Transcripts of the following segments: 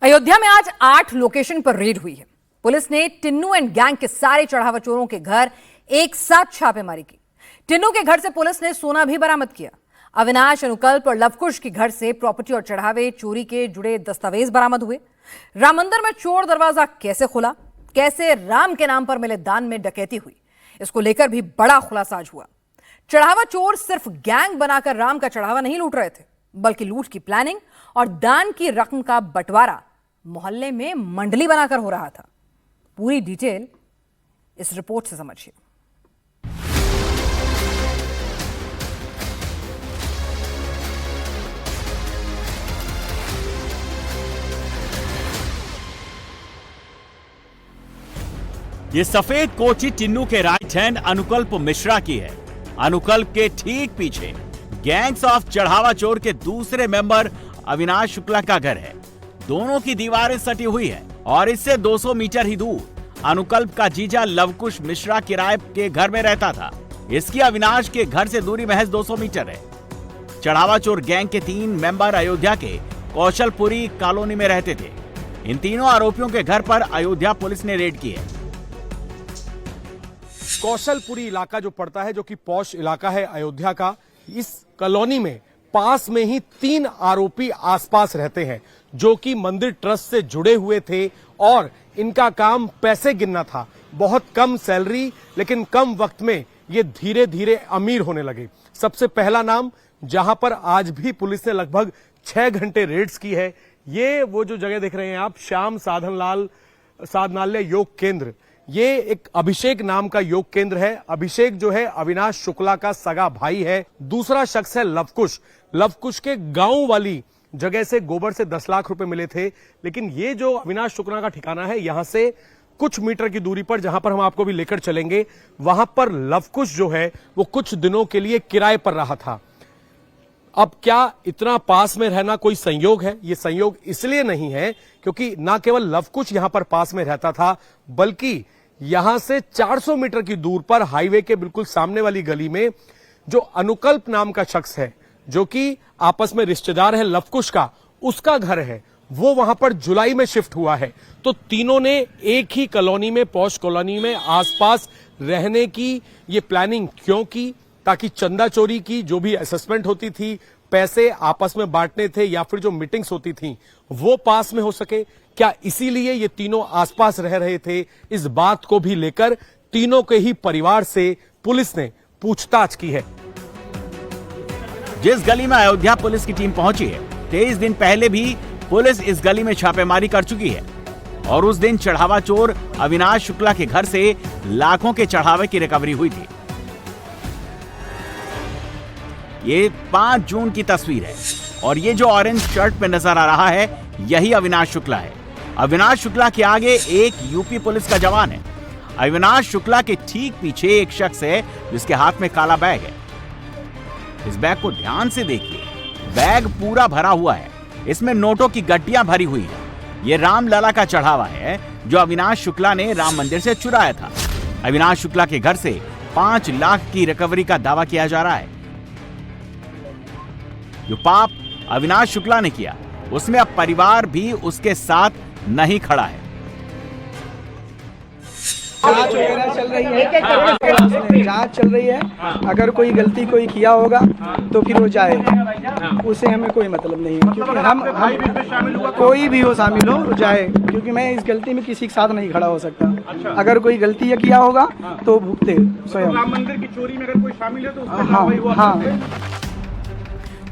अयोध्या में आज 8 लोकेशन पर रेड हुई है। पुलिस ने टिन्नू एंड गैंग के सारे चढ़ावा चोरों के घर एक साथ छापेमारी की। टिन्नू के घर से पुलिस ने सोना भी बरामद किया। अविनाश, अनुकल्प और लवकुश के घर से प्रॉपर्टी और चढ़ावे चोरी के जुड़े दस्तावेज बरामद हुए। राम मंदिर में चोर दरवाजा कैसे खुला, कैसे राम के नाम पर मिले दान में डकैती हुई, इसको लेकर भी बड़ा खुलासा आज हुआ। चढ़ावा चोर सिर्फ गैंग बनाकर राम का चढ़ावा नहीं लूट रहे थे, बल्कि लूट की प्लानिंग और दान की रकम का बंटवारा मोहल्ले में मंडली बनाकर हो रहा था। पूरी डिटेल इस रिपोर्ट से समझिए। ये सफेद कोठी टिन्नू के राइट हैंड अनुकल्प मिश्रा की है। अनुकल्प के ठीक पीछे गैंग्स ऑफ चढ़ावा चोर के दूसरे मेंबर अविनाश शुक्ला का घर है। दोनों की दीवारें सटी हुई है और इससे 200 मीटर ही दूर अनुकल्प का जीजा लवकुश मिश्रा किराए के घर में रहता था। इसकी अविनाश के घर से दूरी महज 200 मीटर है। चढ़ावा चोर गैंग के 3 मेंबर अयोध्या के कौशलपुरी कॉलोनी में रहते थे। इन तीनों आरोपियों के घर पर अयोध्या पुलिस ने रेड की है। कौशलपुरी इलाका जो पड़ता है, जो कि पॉश इलाका है अयोध्या का, इस कॉलोनी में पास में ही 3 आरोपी आसपास रहते हैं जो कि मंदिर ट्रस्ट से जुड़े हुए थे और इनका काम पैसे गिनना था। बहुत कम सैलरी, लेकिन कम वक्त में ये धीरे धीरे अमीर होने लगे। सबसे पहला नाम, जहां पर आज भी पुलिस ने लगभग 6 घंटे रेड्स की है, ये वो जो जगह देख रहे हैं आप, श्याम साधनालय योग केंद्र। ये एक अभिषेक नाम का योग केंद्र है। अभिषेक जो है अविनाश शुक्ला का सगा भाई है। दूसरा शख्स है लवकुश। लवकुश के गांव वाली जगह से गोबर से 10 लाख रुपए मिले थे, लेकिन ये जो अविनाश शुक्ला का ठिकाना है, यहां से कुछ मीटर की दूरी पर, जहां पर हम आपको भी लेकर चलेंगे, वहां पर लवकुश जो है वो कुछ दिनों के लिए किराए पर रहा था। अब क्या इतना पास में रहना कोई संयोग है? ये संयोग इसलिए नहीं है क्योंकि ना केवल लवकुश यहां पर पास में रहता था, बल्कि यहां से 400 मीटर की दूर पर हाईवे के बिल्कुल सामने वाली गली में जो अनुकल्प नाम का शख्स है, जो कि आपस में रिश्तेदार है लवकुश का, उसका घर है, वो वहां पर जुलाई में शिफ्ट हुआ है। तो तीनों ने एक ही कॉलोनी में, पॉश कॉलोनी में आसपास रहने की ये प्लानिंग क्यों की? ताकि चंदा चोरी की जो भी असेसमेंट होती थी, पैसे आपस में बांटने थे, या फिर जो मीटिंग्स होती थी वो पास में हो सके। क्या इसीलिए ये तीनों आसपास रह रहे थे? इस बात को भी लेकर तीनों के ही परिवार से पुलिस ने पूछताछ की है। जिस गली में अयोध्या पुलिस की टीम पहुंची है, 23 दिन पहले भी पुलिस इस गली में छापेमारी कर चुकी है और उस दिन चढ़ावा चोर अविनाश शुक्ला के घर से लाखों के चढ़ावे की रिकवरी हुई थी। ये 5 जून की तस्वीर है और ये जो ऑरेंज शर्ट पे नजर आ रहा है, यही अविनाश शुक्ला है। अविनाश शुक्ला के आगे एक यूपी पुलिस का जवान है। अविनाश शुक्ला के ठीक पीछे एक शख्स है जिसके हाथ में काला बैग है। इस बैग को ध्यान से देखिए, बैग पूरा भरा हुआ है, इसमें नोटों की गड्डियां भरी हुई है। ये रामलला का चढ़ावा है जो अविनाश शुक्ला ने राम मंदिर से चुराया था। अविनाश शुक्ला के घर से 5 लाख की रिकवरी का दावा किया जा रहा है। जो पाप अविनाश शुक्ला ने किया, उसमें अब परिवार भी उसके साथ नहीं खड़ा है। जांच वगैरह चल रही है, जांच चल रही है। अगर कोई गलती कोई किया होगा तो फिर वो जाए, उससे हमें कोई मतलब नहीं है। क्योंकि हम कोई भी हो शामिल हो वो जाए, क्योंकि मैं इस गलती में किसी के साथ नहीं खड़ा हो सकता। अगर कोई गलती किया होगा तो भुगते स्वयं। राम मंदिर की चोरी में अगर कोई शामिल है तो हाँ।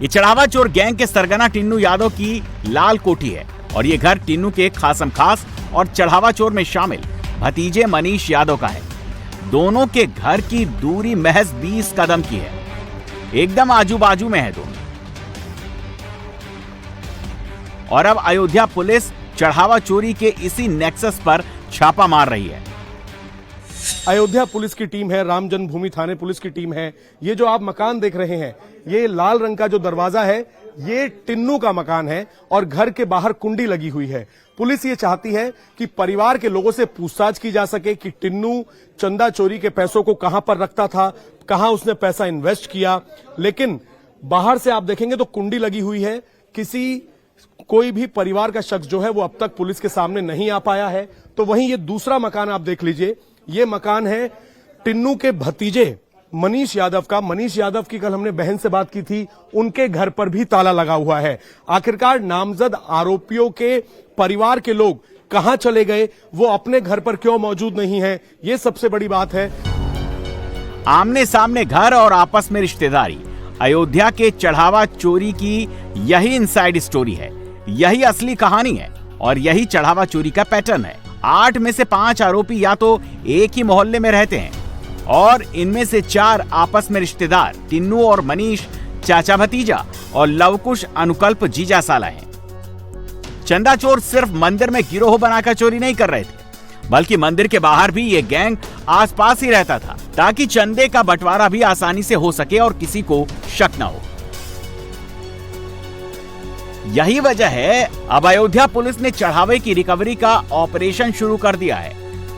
ये चढ़ावा चोर गैंग के सरगना टिन्नू यादव की लाल कोठी है और ये घर टिन्नू के खासम खास और चढ़ावा चोर में शामिल भतीजे मनीष यादव का है। दोनों के घर की दूरी महज 20 कदम की है, एकदम आजू बाजू में है दोनों। और अब अयोध्या पुलिस चढ़ावा चोरी के इसी नेक्सस पर छापा मार रही है। अयोध्या पुलिस की टीम है, राम जन्मभूमि थाने पुलिस की टीम है। ये जो आप मकान देख रहे हैं, ये लाल रंग का जो दरवाजा है, ये टिन्नू का मकान है और घर के बाहर कुंडी लगी हुई है। पुलिस ये चाहती है कि परिवार के लोगों से पूछताछ की जा सके कि टिन्नू चंदा चोरी के पैसों को कहां पर रखता था, कहां उसने पैसा इन्वेस्ट किया। लेकिन बाहर से आप देखेंगे तो कुंडी लगी हुई है, किसी कोई भी परिवार का शख्स जो है वो अब तक पुलिस के सामने नहीं आ पाया है। तो वहीं ये दूसरा मकान आप देख लीजिए, ये मकान है टिन्नू के भतीजे मनीष यादव का। मनीष यादव की कल हमने बहन से बात की थी, उनके घर पर भी ताला लगा हुआ है। आखिरकार नामजद आरोपियों के परिवार के लोग कहां चले गए, वो अपने घर पर क्यों मौजूद नहीं है, ये सबसे बड़ी बात है। आमने सामने घर और आपस में रिश्तेदारी, अयोध्या के चढ़ावा चोरी की यही इनसाइड स्टोरी है, यही असली कहानी है और यही चढ़ावा चोरी का पैटर्न है। 8 में से 5 आरोपी या तो एक ही मोहल्ले में रहते हैं और इनमें से 4 आपस में रिश्तेदार, टिन्नू और मनीष चाचा भतीजा और लवकुश अनुकल्प जीजा साला हैं। चंदा चोर सिर्फ मंदिर में गिरोह बनाकर चोरी नहीं कर रहे थे, बल्कि मंदिर के बाहर भी ये गैंग आसपास ही रहता था, ताकि चंदे का बंटवारा भी आसानी से हो सके और किसी को शक न हो। यही वजह है अब अयोध्या पुलिस ने चढ़ावे की रिकवरी का ऑपरेशन शुरू कर दिया है।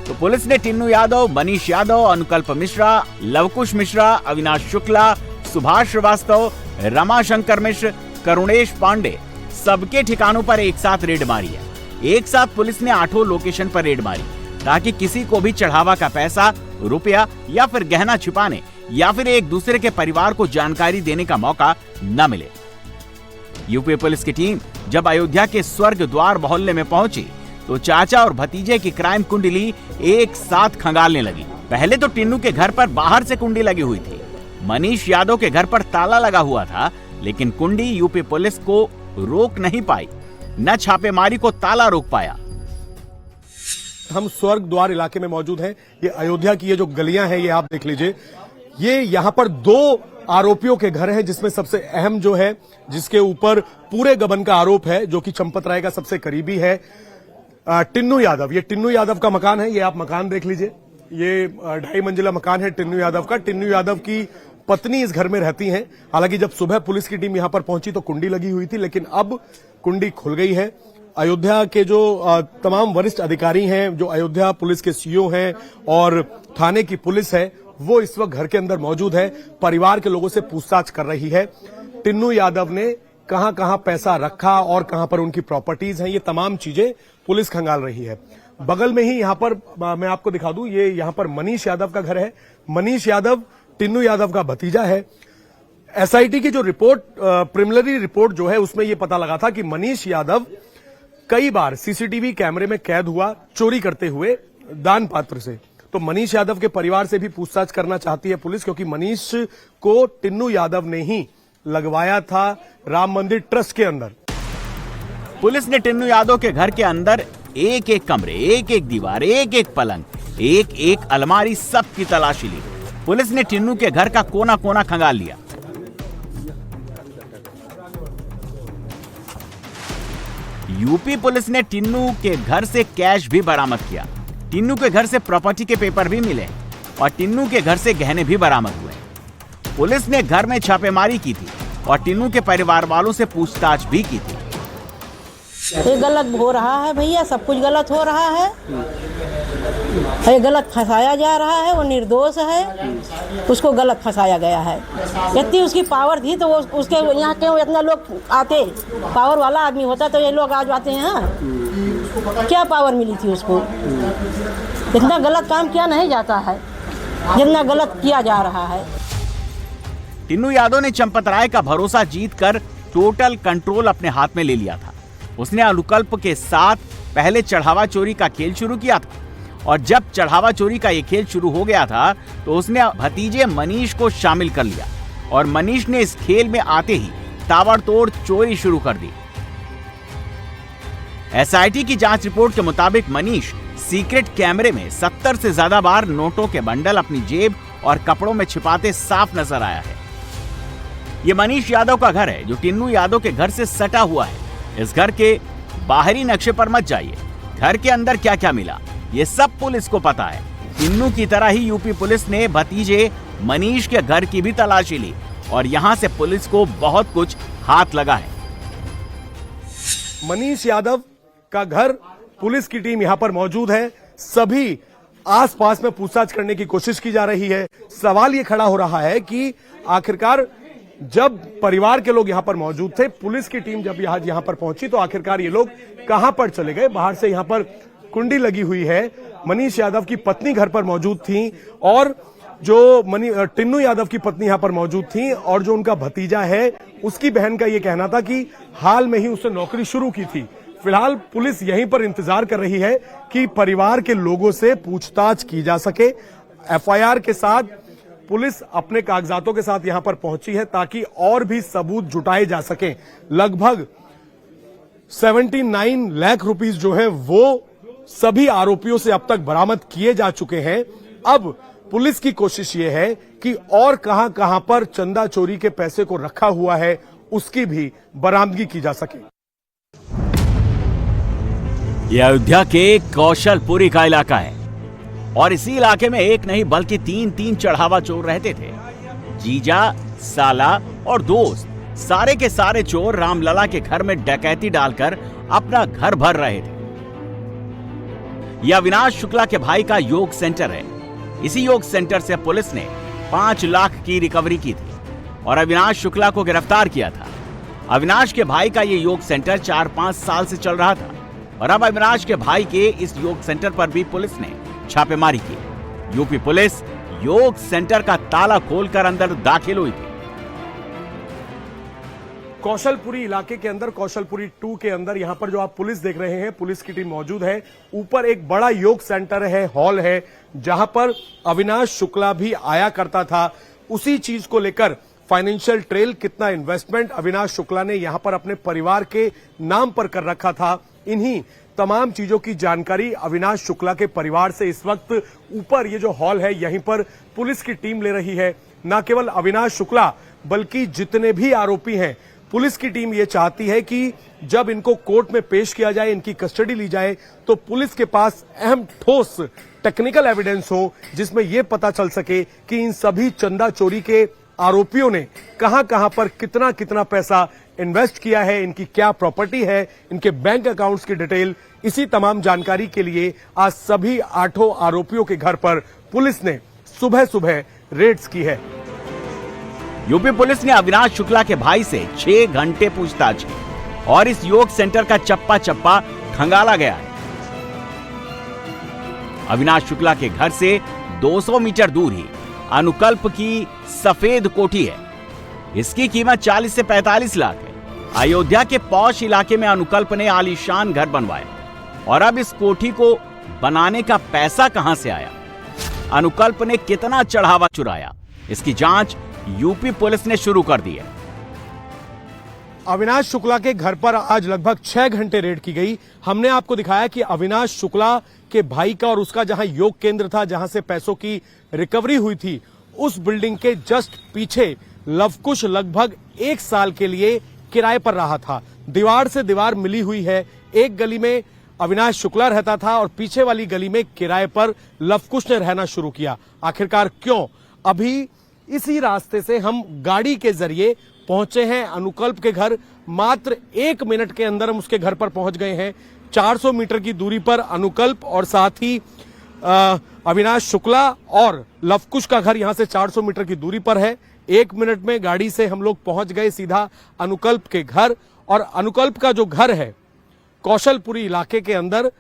तो पुलिस ने टिन्नू यादव, मनीष यादव, अनुकल्प मिश्रा, लवकुश मिश्रा, अविनाश शुक्ला, सुभाष श्रीवास्तव, रमाशंकर मिश्र, करुणेश पांडे सबके ठिकानों पर एक साथ रेड मारी है। एक साथ पुलिस ने 8 लोकेशन पर रेड मारी, ताकि किसी को भी चढ़ावा का पैसा, रुपया या फिर गहना छिपाने या फिर एक दूसरे के परिवार को जानकारी देने का मौका न मिले। यूपी पुलिस की टीम जब अयोध्या के स्वर्ग द्वार मोहल्ले में पहुंची तो चाचा और भतीजे की क्राइम कुंडली एक साथ खंगालने लगी। पहले तो टिन्नू के घर पर बाहर से कुंडी लगी हुई थी, मनीष यादव के घर पर ताला लगा हुआ था, लेकिन कुंडी यूपी पुलिस को रोक नहीं पाई, न छापेमारी को ताला रोक पाया। हम स्वर्ग द्वार इलाके में मौजूद हैं। ये अयोध्या की ये जो गलियां हैं, ये आप देख लीजिए। ये यहां पर 2 आरोपियों के घर हैं, जिसमें सबसे अहम जो है, जिसके ऊपर पूरे गबन का आरोप है, जो कि चंपत राय का सबसे करीबी है, टिन्नू यादव। ये टिन्नू यादव का मकान है, ये आप मकान देख लीजिए। ये 2.5 मंजिला मकान है टिन्नू यादव का। टिन्नू यादव की पत्नी इस घर में रहती हैं। हालांकि जब सुबह पुलिस की टीम यहां पर पहुंची तो कुंडी लगी हुई थी, लेकिन अब कुंडी खुल गई है। अयोध्या के जो तमाम वरिष्ठ अधिकारी हैं, जो अयोध्या पुलिस के सीईओ हैं और थाने की पुलिस है, वो इस वक्त घर के अंदर मौजूद है। परिवार के लोगों से पूछताछ कर रही है। टिन्नू यादव ने कहां कहां पैसा रखा और कहां पर उनकी प्रॉपर्टीज हैं, ये तमाम चीजें पुलिस खंगाल रही है। बगल में ही यहां पर मैं आपको दिखा दूं, ये यहां पर मनीष यादव का घर है। मनीष यादव टिन्नू यादव का भतीजा है। एसआईटी की जो रिपोर्ट, प्रिलिमिनरी रिपोर्ट जो है, उसमें यह पता लगा था कि मनीष यादव कई बार सीसीटीवी कैमरे में कैद हुआ चोरी करते हुए दान पात्र से। तो मनीष यादव के परिवार से भी पूछताछ करना चाहती है पुलिस, क्योंकि मनीष को टिन्नू यादव ने ही लगवाया था राम मंदिर ट्रस्ट के अंदर। पुलिस ने टिन्नू यादव के घर के अंदर एक एक कमरे, एक एक दीवार, एक एक पलंग, एक एक अलमारी, सब की तलाशी ली। पुलिस ने टिन्नू के घर का कोना कोना खंगाल लिया। यूपी पुलिस ने टिन्नू के घर से कैश भी बरामद किया। टिन्नू के घर से प्रॉपर्टी के पेपर भी मिले और टिन्नू के घर से गहने भी बरामद हुए। पुलिस ने घर में छापेमारी की थी और टिन्नू के परिवार वालों से पूछताछ भी की थी। ये गलत हो रहा है भैया, सब कुछ गलत हो रहा है। ये गलत फंसाया जा रहा है, वो निर्दोष है, उसको गलत फंसाया गया है। इतनी उसकी पावर थी तो वो उसके यहाँ क्यों इतना लोग आते, पावर वाला आदमी होता तो ये लोग आ जाते हैं। क्या पावर मिली थी उसको? इतना गलत काम किया नहीं जाता है जितना गलत किया जा रहा है। टिन्नू यादव ने चंपत राय का भरोसा जीतकर टोटल कंट्रोल अपने हाथ में ले लिया था। उसने अनुकल्प के साथ पहले चढ़ावा चोरी का खेल शुरू किया था और जब चढ़ावा चोरी का ये खेल शुरू हो गया था तो उसने भतीजे मनीष को शामिल कर लिया और मनीष ने इस खेल में आते ही ताबड़तोड़ चोरी शुरू कर दी। एसआईटी की जांच रिपोर्ट के मुताबिक मनीष सीक्रेट कैमरे में 70 से ज्यादा बार नोटों के बंडल अपनी जेब और कपड़ों में छिपाते साफ नजर आया है। ये मनीष यादव का घर है जो टिन्नू यादव के घर से सटा हुआ है। इस घर के बाहरी नक्शे पर मत जाइए, घर के अंदर क्या क्या मिला ये सब पुलिस को पता है। टिन्नू की तरह ही यूपी पुलिस ने भतीजे मनीष के घर की भी तलाशी ली और यहां से पुलिस को बहुत कुछ हाथ लगा है। मनीष यादव का घर, पुलिस की टीम यहां पर मौजूद है। सभी आसपास में पूछताछ करने की कोशिश की जा रही है। सवाल यह खड़ा हो रहा है कि आखिरकार जब परिवार के लोग यहां पर मौजूद थे, पुलिस की टीम जब यहां पर पहुंची तो आखिरकार ये लोग कहां पर चले गए। बाहर से यहां पर कुंडी लगी हुई है, मनीष यादव की पत्नी घर पर मौजूद थी और जो टिन्नू यादव की पत्नी यहां पर मौजूद थी और जो उनका भतीजा है उसकी बहन का यह कहना था कि हाल में ही उसने नौकरी शुरू की थी। फिलहाल पुलिस यहीं पर इंतजार कर रही है कि परिवार के लोगों से पूछताछ की जा सके। एफआईआर के साथ पुलिस अपने कागजातों के साथ यहां पर पहुंची है ताकि और भी सबूत जुटाए जा सके। लगभग 79 लाख रुपीस जो है वो सभी आरोपियों से अब तक बरामद किए जा चुके हैं। अब पुलिस की कोशिश ये है कि और कहां कहां पर चंदा चोरी के पैसे को रखा हुआ है उसकी भी बरामदगी की जा सके। यह अयोध्या के कौशलपुरी का इलाका है और इसी इलाके में एक नहीं बल्कि तीन चढ़ावा चोर रहते थे। जीजा, साला और दोस्त, सारे के सारे चोर रामलला के घर में डकैती डालकर अपना घर भर रहे थे। यह अविनाश शुक्ला के भाई का योग सेंटर है। इसी योग सेंटर से पुलिस ने 5 लाख की रिकवरी की थी और अविनाश शुक्ला को गिरफ्तार किया था। अविनाश के भाई का यह योग सेंटर 4-5 साल से चल रहा था और अब अविनाश के भाई के इस योग सेंटर पर भी पुलिस ने छापेमारी की। यूपी पुलिस योग सेंटर का ताला खोलकर अंदर दाखिल हुई थी। कौशलपुरी इलाके के अंदर, कौशलपुरी 2 के अंदर यहां पर जो आप पुलिस देख रहे हैं, पुलिस की टीम मौजूद है। ऊपर एक बड़ा योग सेंटर है, हॉल है, जहां पर अविनाश शुक्ला भी आया करता था। उसी चीज को लेकर फाइनेंशियल ट्रेल, कितना इन्वेस्टमेंट अविनाश शुक्ला ने यहां पर अपने परिवार के नाम पर कर रखा था, इन्हीं तमाम चीजों की जानकारी अविनाश शुक्ला के परिवार से इस वक्त ऊपर ये जो हॉल है यहीं पर पुलिस की टीम ले रही है। न केवल अविनाश शुक्ला बल्कि जितने भी आरोपी हैं, पुलिस की टीम ये चाहती है कि जब इनको कोर्ट में पेश किया जाए, इनकी कस्टडी ली जाए, तो पुलिस के पास अहम ठोस टेक्निकल एविडेंस हो जिसमें यह पता चल सके कि इन सभी चंदा चोरी के आरोपियों ने कहां कहां पर कितना कितना पैसा इन्वेस्ट किया है, इनकी क्या प्रॉपर्टी है, इनके बैंक अकाउंट्स की डिटेल। इसी तमाम जानकारी के लिए आज सभी 8 आरोपियों के घर पर पुलिस ने सुबह सुबह रेड्स की है। यूपी पुलिस ने अविनाश शुक्ला के भाई से 6 घंटे पूछताछ की और इस योग सेंटर का चप्पा चप्पा खंगाला गया है। अविनाश शुक्ला के घर से 200 मीटर दूर ही अनुकल्प की सफेद कोठी है। इसकी कीमत 40 से 45 लाख है। अयोध्या के पौष इलाके में अनुकल्प ने आलीशान घर बनवाया और अब इस कोठी को बनाने का पैसा कहां से आया, अनुकल्प ने कितना चढ़ावा चुराया, इसकी जांच यूपी पुलिस ने शुरू कर दी है। अविनाश शुक्ला के घर पर आज लगभग 6 घंटे रेड की गई। हमने आपको दिखाया कि अविनाश शुक्ला के भाई का और उसका जहां योग केंद्र था, जहां से पैसों की रिकवरी हुई थी, उस बिल्डिंग के जस्ट पीछे लवकुश लगभग 1 साल के लिए किराए पर रहा था। दीवार से दीवार मिली हुई है। एक गली में अविनाश शुक्ला रहता था और पीछे वाली गली में किराए पर लवकुश ने रहना शुरू किया। आखिरकार क्यों? अभी इसी रास्ते से हम गाड़ी के जरिए पहुंचे हैं अनुकल्प के घर। मात्र 1 मिनट के अंदर हम उसके घर पर पहुंच गए हैं। 400 मीटर की दूरी पर अनुकल्प और साथ ही अविनाश शुक्ला और लवकुश का घर यहां से 400 मीटर की दूरी पर है। 1 मिनट में गाड़ी से हम लोग पहुंच गए सीधा अनुकल्प के घर। और अनुकल्प का जो घर है कौशलपुरी इलाके के अंदर,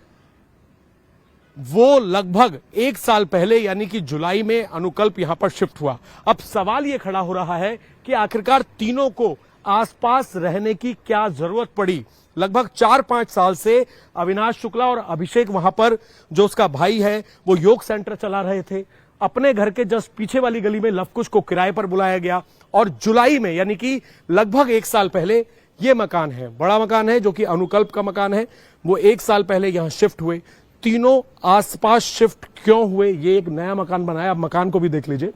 वो लगभग 1 साल पहले यानी कि जुलाई में अनुकल्प यहां पर शिफ्ट हुआ। अब सवाल यह खड़ा हो रहा है कि आखिरकार तीनों को आसपास रहने की क्या जरूरत पड़ी। लगभग 4-5 साल से अविनाश शुक्ला और अभिषेक वहां पर, जो उसका भाई है, वो योग सेंटर चला रहे थे। अपने घर के जस्ट पीछे वाली गली में लवकुश को किराए पर बुलाया गया और जुलाई में यानी कि लगभग 1 साल पहले ये मकान है, बड़ा मकान है जो कि अनुकल्प का मकान है, वो 1 साल पहले यहां शिफ्ट हुए। तीनों आसपास शिफ्ट क्यों हुए? ये एक नया मकान बनाया। अब मकान को भी देख लीजिए।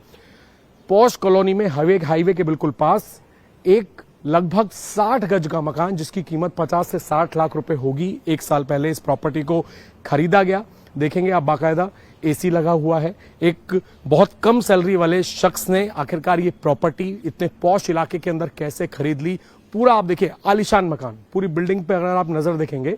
पॉश कॉलोनी में हाईवे के बिल्कुल पास एक लगभग 60 गज का मकान जिसकी कीमत 50 से 60 लाख रुपए होगी। 1 साल पहले इस प्रॉपर्टी को खरीदा गया। देखेंगे आप, बाकायदा एसी लगा हुआ है। एक बहुत कम सैलरी वाले शख्स ने आखिरकार ये प्रॉपर्टी इतने पॉश इलाके के अंदर कैसे खरीद ली। पूरा आप देखिए, आलीशान मकान। पूरी बिल्डिंग पे अगर आप नजर देखेंगे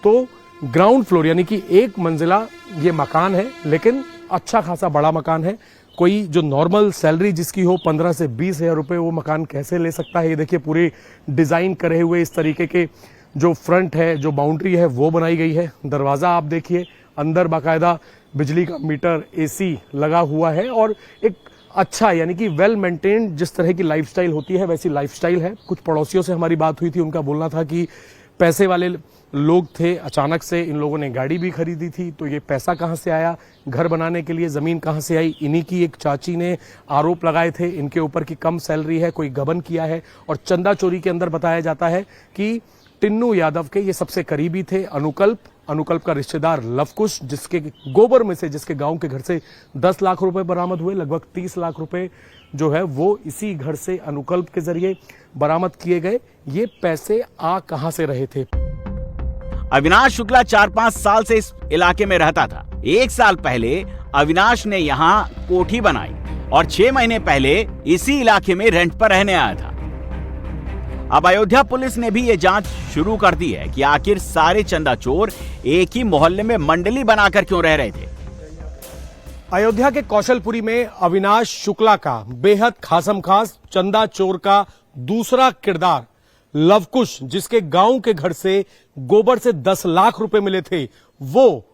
तो ग्राउंड फ्लोर यानी कि 1 मंजिला ये मकान है, लेकिन अच्छा खासा बड़ा मकान है। कोई जो नॉर्मल सैलरी जिसकी हो 15 से 20 हजार रुपए वो मकान कैसे ले सकता है। ये देखिए पूरे डिजाइन करे हुए इस तरीके के जो फ्रंट है, जो बाउंड्री है वो बनाई गई है। दरवाजा आप देखिए, अंदर बाकायदा बिजली का मीटर, एसी लगा हुआ है और एक अच्छा यानी कि वेल मेंटेन्ड जिस तरह की लाइफस्टाइल होती है वैसी लाइफस्टाइल है। कुछ पड़ोसियों से हमारी बात हुई थी, उनका बोलना था कि पैसे वाले लोग थे, अचानक से इन लोगों ने गाड़ी भी खरीदी थी, तो ये पैसा कहां से आया, घर बनाने के लिए जमीन कहां से आई। इन्हीं की एक चाची ने आरोप लगाए थे इनके ऊपर कि कम सैलरी है, कोई गबन किया है। और चंदा चोरी के अंदर बताया जाता है कि टिन्नू यादव के ये सबसे करीबी थे अनुकल्प का रिश्तेदार लवकुश, जिसके गोबर में से, जिसके गांव के घर से 10 लाख रुपए बरामद हुए। लगभग 30 लाख रुपए जो है वो इसी घर से अनुकल्प के जरिए बरामद किए गए। ये पैसे आ कहां से रहे थे? अविनाश शुक्ला 4-5 साल से इस इलाके में रहता था। 1 साल पहले अविनाश ने यहाँ कोठी बनाई और 6 महीने पहले इसी इलाके में रेंट पर रहने आया था। अब अयोध्या पुलिस ने भी ये जांच शुरू कर दी है कि आखिर सारे चंदा चोर एक ही मोहल्ले में मंडली बनाकर क्यों रह रहे थे। अयोध्या के कौशलपुरी में अविनाश शुक्ला का बेहद खासम खास चंदा चोर का दूसरा किरदार लवकुश, जिसके गांव के घर से गोबर से 10 लाख रुपए मिले थे, वो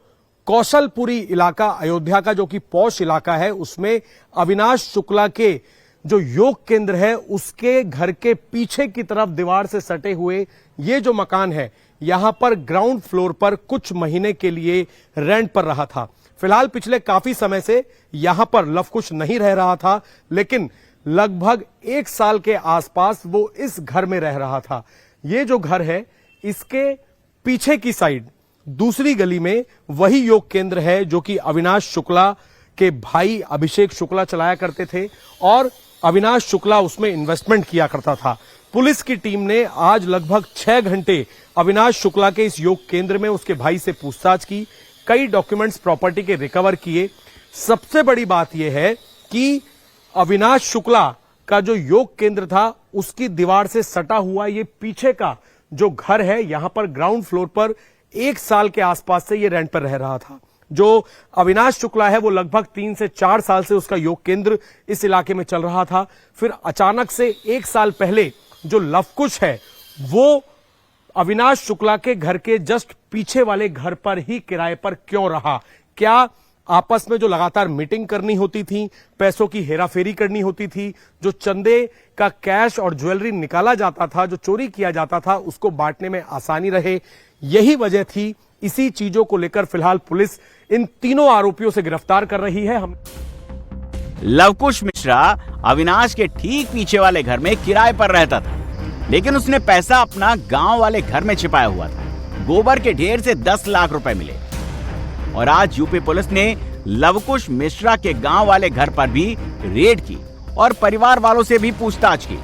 कौशलपुरी इलाका अयोध्या का जो कि पॉश इलाका है, उसमें अविनाश शुक्ला के जो योग केंद्र है उसके घर के पीछे की तरफ दीवार से सटे हुए ये जो मकान है, यहां पर ग्राउंड फ्लोर पर कुछ महीने के लिए रेंट पर रहा था। फिलहाल पिछले काफी समय से यहां पर लवकुश नहीं रह रहा था, लेकिन लगभग 1 साल के आसपास वो इस घर में रह रहा था। ये जो घर है इसके पीछे की साइड दूसरी गली में वही योग केंद्र है जो कि अविनाश शुक्ला के भाई अभिषेक शुक्ला चलाया करते थे और अविनाश शुक्ला उसमें इन्वेस्टमेंट किया करता था। पुलिस की टीम ने आज लगभग 6 घंटे अविनाश शुक्ला के इस योग केंद्र में उसके भाई से पूछताछ की, कई डॉक्यूमेंट्स प्रॉपर्टी के रिकवर किए। सबसे बड़ी बात यह है कि अविनाश शुक्ला का जो योग केंद्र था उसकी दीवार से सटा हुआ ये पीछे का जो घर है, यहां पर ग्राउंड फ्लोर पर 1 साल के आसपास से ये रेंट पर रह रहा था। जो अविनाश शुक्ला है वो लगभग 3 से 4 साल से उसका योग केंद्र इस इलाके में चल रहा था। फिर अचानक से 1 साल पहले जो लवकुश है वो अविनाश शुक्ला के घर के जस्ट पीछे वाले घर पर ही किराए पर क्यों रहा? क्या आपस में जो लगातार मीटिंग करनी होती थी, पैसों की हेराफेरी करनी होती थी, जो चंदे का कैश और ज्वेलरी निकाला जाता था, जो चोरी किया जाता था, उसको बांटने में आसानी रहे, यही वजह थी। इसी चीजों को लेकर फिलहाल पुलिस इन तीनों आरोपियों से गिरफ्तार कर रही है। लवकुश मिश्रा अविनाश के ठीक पीछे वाले घर में किराए पर रहता था, लेकिन उसने पैसा अपना गांव वाले घर में छिपाया हुआ था। गोबर के ढेर से 10 लाख रुपए मिले और आज यूपी पुलिस ने लवकुश मिश्रा के गांव वाले घर पर भी रेड की और परिवार वालों से भी पूछताछ की।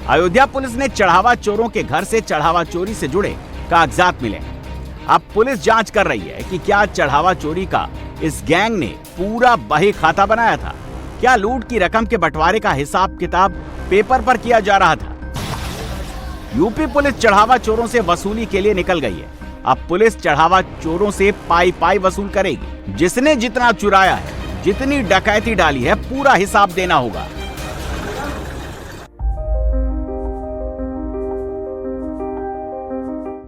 अयोध्या पुलिस ने चढ़ावा चोरों के घर से चढ़ावा चोरी से जुड़े कागजात मिले। अब पुलिस जांच कर रही है कि क्या चढ़ावा चोरी का इस गैंग ने पूरा बही खाता बनाया था, क्या लूट की रकम के बंटवारे का हिसाब किताब पेपर पर किया जा रहा था। यूपी पुलिस चढ़ावा चोरों से वसूली के लिए निकल गई है। अब पुलिस चढ़ावा चोरों से पाई पाई वसूल करेगी। जिसने जितना चुराया है, जितनी डकैती डाली है, पूरा हिसाब देना होगा।